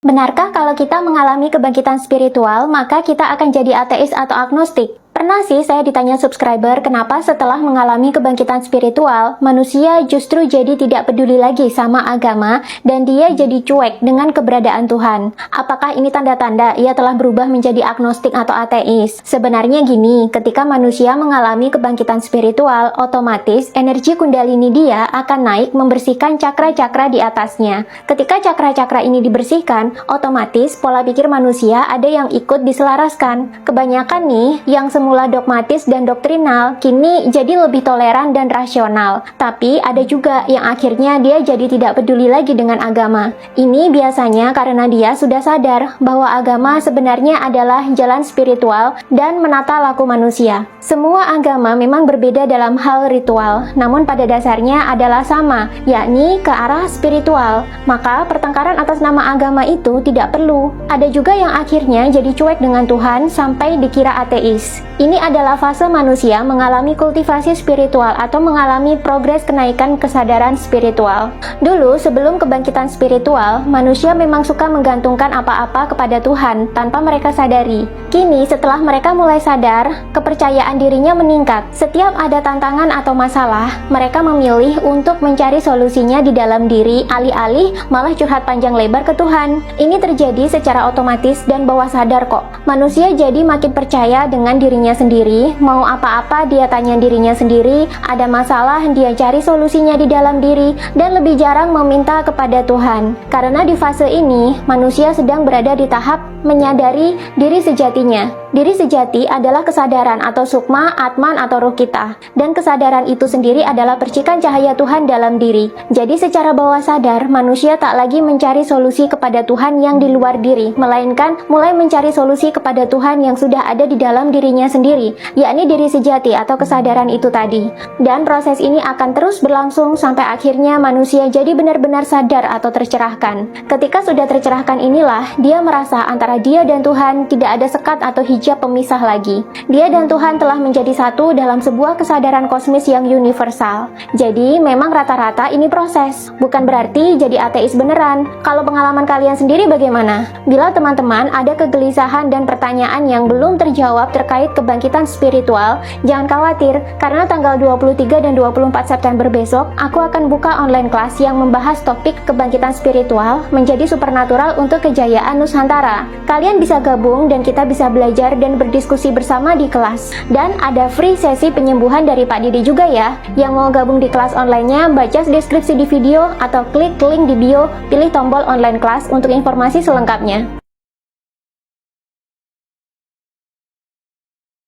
Benarkah kalau kita mengalami kebangkitan spiritual, maka kita akan jadi ateis atau agnostik? Pernah sih saya ditanya subscriber kenapa setelah mengalami kebangkitan spiritual, manusia justru jadi tidak peduli lagi sama agama dan dia jadi cuek dengan keberadaan Tuhan. Apakah ini tanda-tanda ia telah berubah menjadi agnostik atau ateis? Sebenarnya gini, ketika manusia mengalami kebangkitan spiritual, otomatis energi kundalini dia akan naik membersihkan cakra-cakra di atasnya. Ketika cakra-cakra ini dibersihkan, otomatis pola pikir manusia ada yang ikut diselaraskan. Kebanyakan nih, yang semula dogmatis dan doktrinal, kini jadi lebih toleran dan rasional. Tapi ada juga yang akhirnya dia jadi tidak peduli lagi dengan agama. Ini biasanya karena dia sudah sadar bahwa agama sebenarnya adalah jalan spiritual dan menata laku manusia. Semua agama memang berbeda dalam hal ritual, namun pada dasarnya adalah sama, yakni ke arah spiritual. Maka pertengkaran atas nama agama itu tidak perlu. Ada juga yang akhirnya jadi cuek dengan Tuhan sampai dikira ateis. Ini adalah fase manusia mengalami kultivasi spiritual atau mengalami progres kenaikan kesadaran spiritual. Dulu, sebelum kebangkitan spiritual, manusia memang suka menggantungkan apa-apa kepada Tuhan tanpa mereka sadari. Kini, setelah mereka mulai sadar, kepercayaan dirinya meningkat. Setiap ada tantangan atau masalah, mereka memilih untuk mencari solusinya di dalam diri, alih-alih malah curhat panjang lebar ke Tuhan. Ini terjadi secara otomatis dan bawah sadar kok. Manusia jadi makin percaya dengan dirinya sendiri, mau apa-apa dia tanya dirinya sendiri, ada masalah dia cari solusinya di dalam diri, dan lebih jarang meminta kepada Tuhan. Karena di fase ini, manusia sedang berada di tahap menyadari diri sejatinya. Diri sejati adalah kesadaran atau sukma, atman atau ruh kita. Dan kesadaran itu sendiri adalah percikan cahaya Tuhan dalam diri. Jadi secara bawah sadar, manusia tak lagi mencari solusi kepada Tuhan yang di luar diri, melainkan mulai mencari solusi kepada Tuhan yang sudah ada di dalam dirinya sendiri, yakni diri sejati atau kesadaran itu tadi. Dan proses ini akan terus berlangsung sampai akhirnya manusia jadi benar-benar sadar atau tercerahkan. Ketika sudah tercerahkan inilah, dia merasa antara dia dan Tuhan tidak ada sekat atau hijab pemisah lagi. Dia dan Tuhan telah menjadi satu dalam sebuah kesadaran kosmis yang universal. Jadi memang rata-rata ini proses, bukan berarti jadi ateis beneran. Kalau pengalaman kalian sendiri bagaimana? Bila teman-teman ada kegelisahan dan pertanyaan yang belum terjawab terkait kebangkitan spiritual, jangan khawatir, karena tanggal 23 dan 24 September besok, aku akan buka online kelas yang membahas topik kebangkitan spiritual menjadi supernatural untuk kejayaan Nusantara. Kalian bisa gabung dan kita bisa belajar dan berdiskusi bersama di kelas. Dan ada free sesi penyembuhan dari Pak Didi juga ya. Yang mau gabung di kelas online-nya, baca deskripsi di video atau klik link di bio, pilih tombol online kelas untuk informasi selengkapnya.